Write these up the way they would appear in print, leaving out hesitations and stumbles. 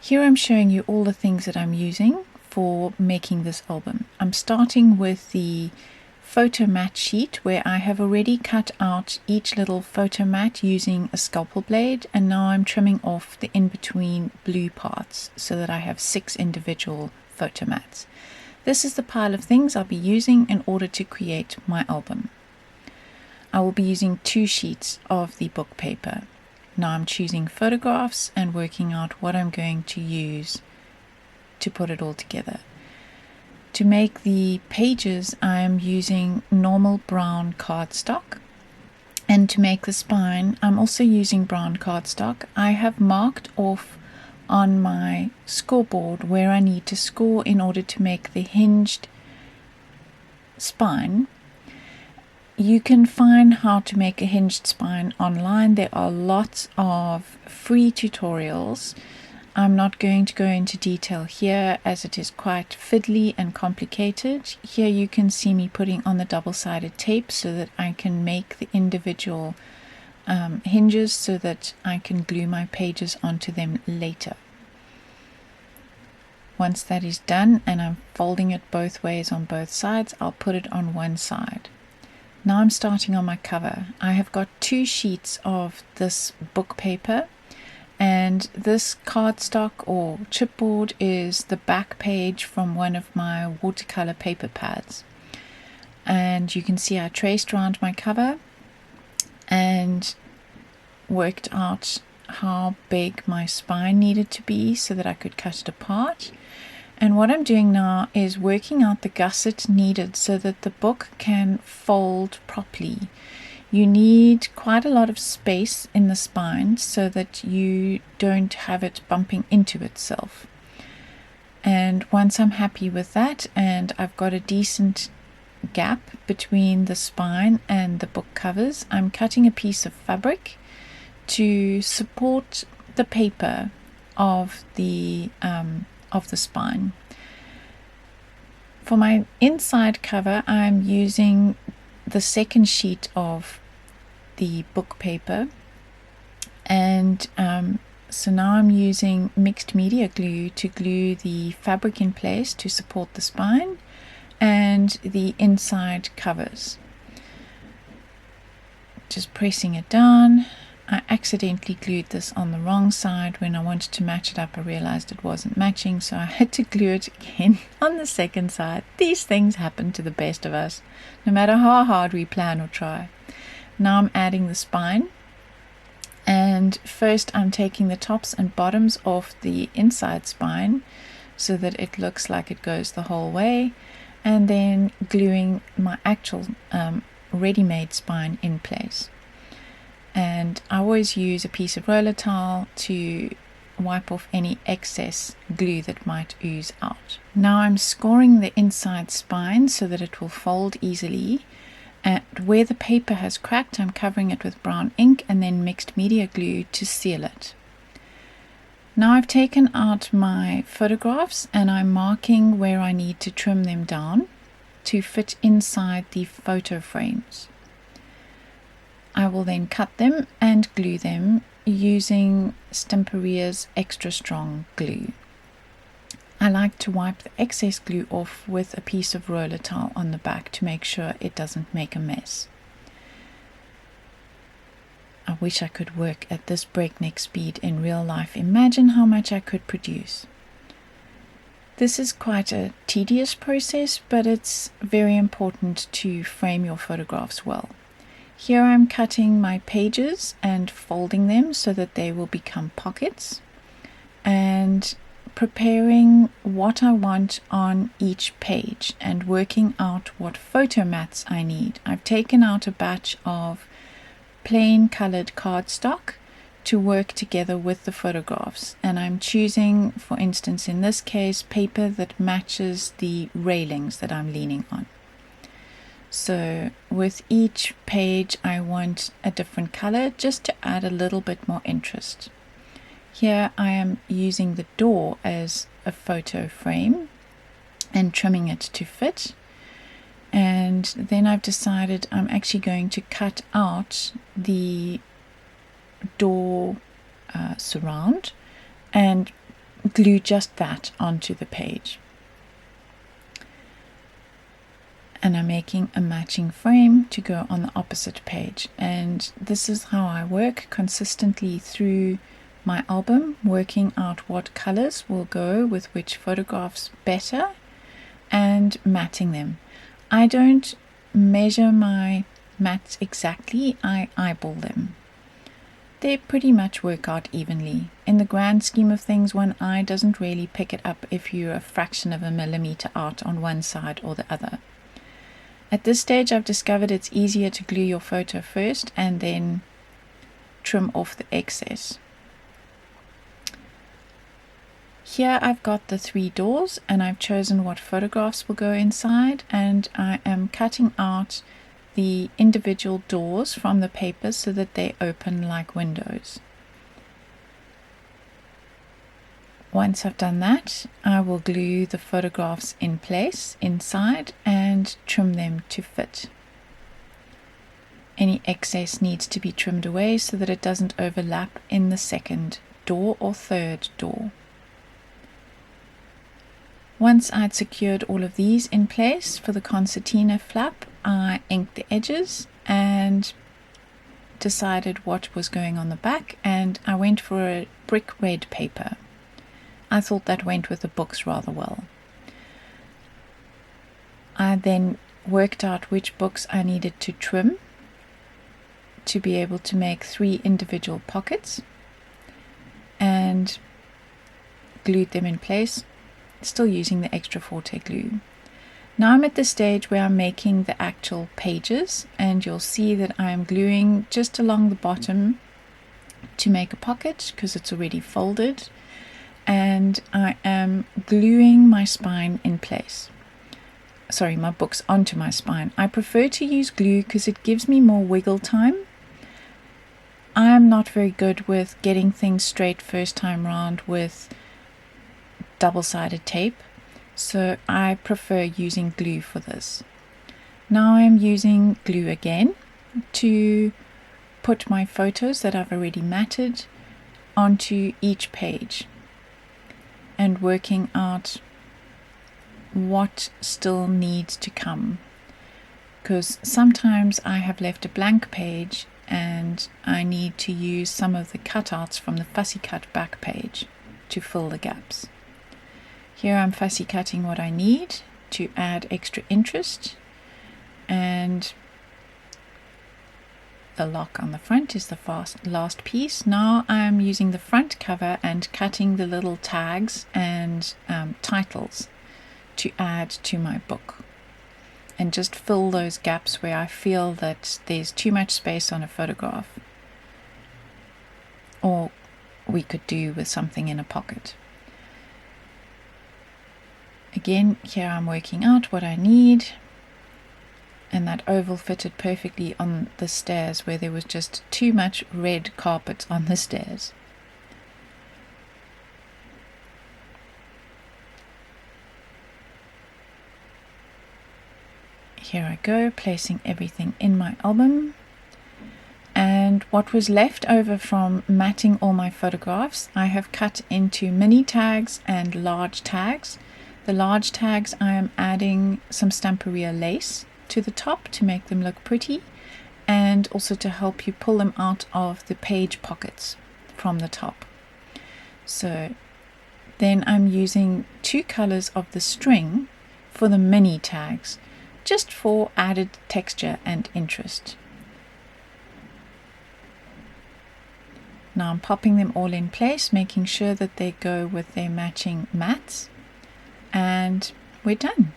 Here I'm showing you all the things that I'm using for making this album. I'm starting with the photo mat sheet where I have already cut out each little photo mat using a scalpel blade, and now I'm trimming off the in-between blue parts so that I have 6 individual photo mats. This is the pile of things I'll be using in order to create my album. I will be using 2 sheets of the book paper. Now I'm choosing photographs and working out what I'm going to use to put it all together. To make the pages, I am using normal brown cardstock. And to make the spine, I'm also using brown cardstock. I have marked off on my scoreboard where I need to score in order to make the hinged spine. You can find how to make a hinged spine online. There are lots of free tutorials. I'm not going to go into detail here as it is quite fiddly and complicated. Here you can see me putting on the double-sided tape so that I can make the individual hinges so that I can glue my pages onto them later. Once that is done and I'm folding it both ways on both sides, I'll put it on one side. Now I'm starting on my cover. I have got 2 sheets of this book paper, and this cardstock or chipboard is the back page from one of my watercolor paper pads. And you can see I traced around my cover and worked out how big my spine needed to be so that I could cut it apart. And what I'm doing now is working out the gusset needed so that the book can fold properly. You need quite a lot of space in the spine so that you don't have it bumping into itself. And once I'm happy with that and I've got a decent gap between the spine and the book covers, I'm cutting a piece of fabric to support the paper of the spine. For my inside cover, I'm using the second sheet of the book paper, and so now I'm using mixed media glue to glue the fabric in place to support the spine and the inside covers. Just pressing it down. I accidentally glued this on the wrong side. When I wanted to match it up, I realized it wasn't matching, so I had to glue it again on the second side. These things happen to the best of us, no matter how hard we plan or try. Now I'm adding the spine, and first I'm taking the tops and bottoms off the inside spine so that it looks like it goes the whole way, and then gluing my actual ready-made spine in place. And I always use a piece of roller towel to wipe off any excess glue that might ooze out. Now I'm scoring the inside spine so that it will fold easily. And where the paper has cracked, I'm covering it with brown ink and then mixed media glue to seal it. Now I've taken out my photographs and I'm marking where I need to trim them down to fit inside the photo frames. I will then cut them and glue them using Stimperia's extra strong glue. I like to wipe the excess glue off with a piece of roller towel on the back to make sure it doesn't make a mess. I wish I could work at this breakneck speed in real life. Imagine how much I could produce. This is quite a tedious process, but it's very important to frame your photographs well. Here I'm cutting my pages and folding them so that they will become pockets, and preparing what I want on each page and working out what photo mats I need. I've taken out a batch of plain colored cardstock to work together with the photographs, and I'm choosing, for instance in this case, paper that matches the railings that I'm leaning on. So with each page I want a different color just to add a little bit more interest. Here I am using the door as a photo frame and trimming it to fit. And then I've decided I'm actually going to cut out the door surround and glue just that onto the page. And I'm making a matching frame to go on the opposite page. And this is how I work consistently through my album, working out what colors will go with which photographs better and matting them. I don't measure my mats exactly, I eyeball them. They pretty much work out evenly. In the grand scheme of things, one eye doesn't really pick it up if you're a fraction of a millimeter out on one side or the other. At this stage, I've discovered it's easier to glue your photo first and then trim off the excess. Here I've got the 3 doors and I've chosen what photographs will go inside, and I am cutting out the individual doors from the paper so that they open like windows. Once I've done that, I will glue the photographs in place inside and trim them to fit. Any excess needs to be trimmed away so that it doesn't overlap in the second door or third door. Once I'd secured all of these in place for the concertina flap, I inked the edges and decided what was going on the back, and I went for a brick red paper. I thought that went with the books rather well. I then worked out which books I needed to trim to be able to make 3 individual pockets and glued them in place, still using the extra forte glue. Now I'm at the stage where I'm making the actual pages, and you'll see that I'm gluing just along the bottom to make a pocket because it's already folded, and I am gluing my spine in place. Sorry, my books onto my spine. I prefer to use glue because it gives me more wiggle time. I'm not very good with getting things straight first time round with double-sided tape, so I prefer using glue for this. Now I'm using glue again to put my photos that I've already matted onto each page and working out what still needs to come, because sometimes I have left a blank page and I need to use some of the cutouts from the fussy cut back page to fill the gaps. Here I'm fussy cutting what I need to add extra interest, and the lock on the front is the last piece. Now I'm using the front cover and cutting the little tags and titles to add to my book, and just fill those gaps where I feel that there's too much space on a photograph, or we could do with something in a pocket. Again, here I'm working out what I need, and that oval fitted perfectly on the stairs where there was just too much red carpet on the stairs. Here I go, placing everything in my album. And what was left over from matting all my photographs, I have cut into mini tags and large tags. The large tags, I am adding some Stamperia lace to the top to make them look pretty, and also to help you pull them out of the page pockets from the top. So then I'm using 2 colors of the string for the mini tags, just for added texture and interest. Now I'm popping them all in place, making sure that they go with their matching mats, and we're done.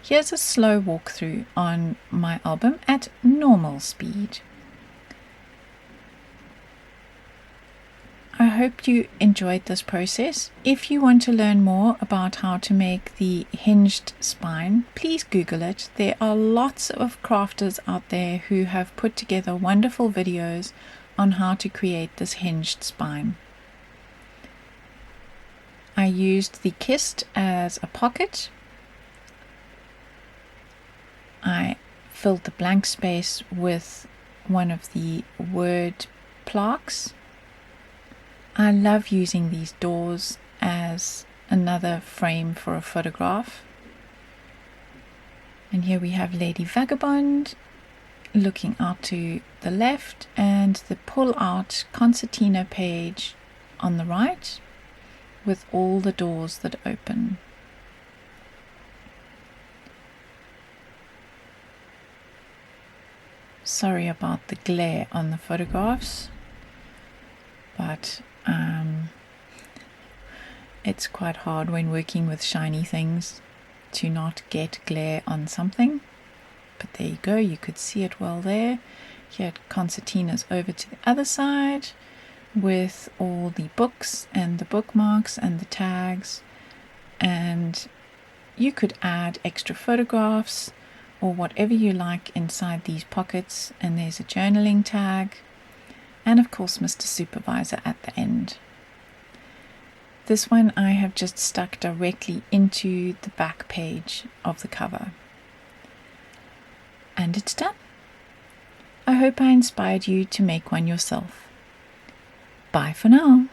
Here's a slow walkthrough on my album at normal speed. I hope you enjoyed this process. If you want to learn more about how to make the hinged spine, please Google it. There are lots of crafters out there who have put together wonderful videos on how to create this hinged spine. I used the kist as a pocket. I filled the blank space with one of the word plaques. I love using these doors as as another frame for a photograph. And here we have Lady Vagabond looking out to the left, and the pull out concertina page on the right with all the doors that open. Sorry about the glare on the photographs, but it's quite hard when working with shiny things to not get glare on something. But there you go, you could see it well there. Here concertina's over to the other side with all the books and the bookmarks and the tags, and you could add extra photographs or whatever you like inside these pockets. And there's a journaling tag, and of course Mr. Supervisor at the end. This one I have just stuck directly into the back page of the cover. And it's done. I hope I inspired you to make one yourself. Bye for now.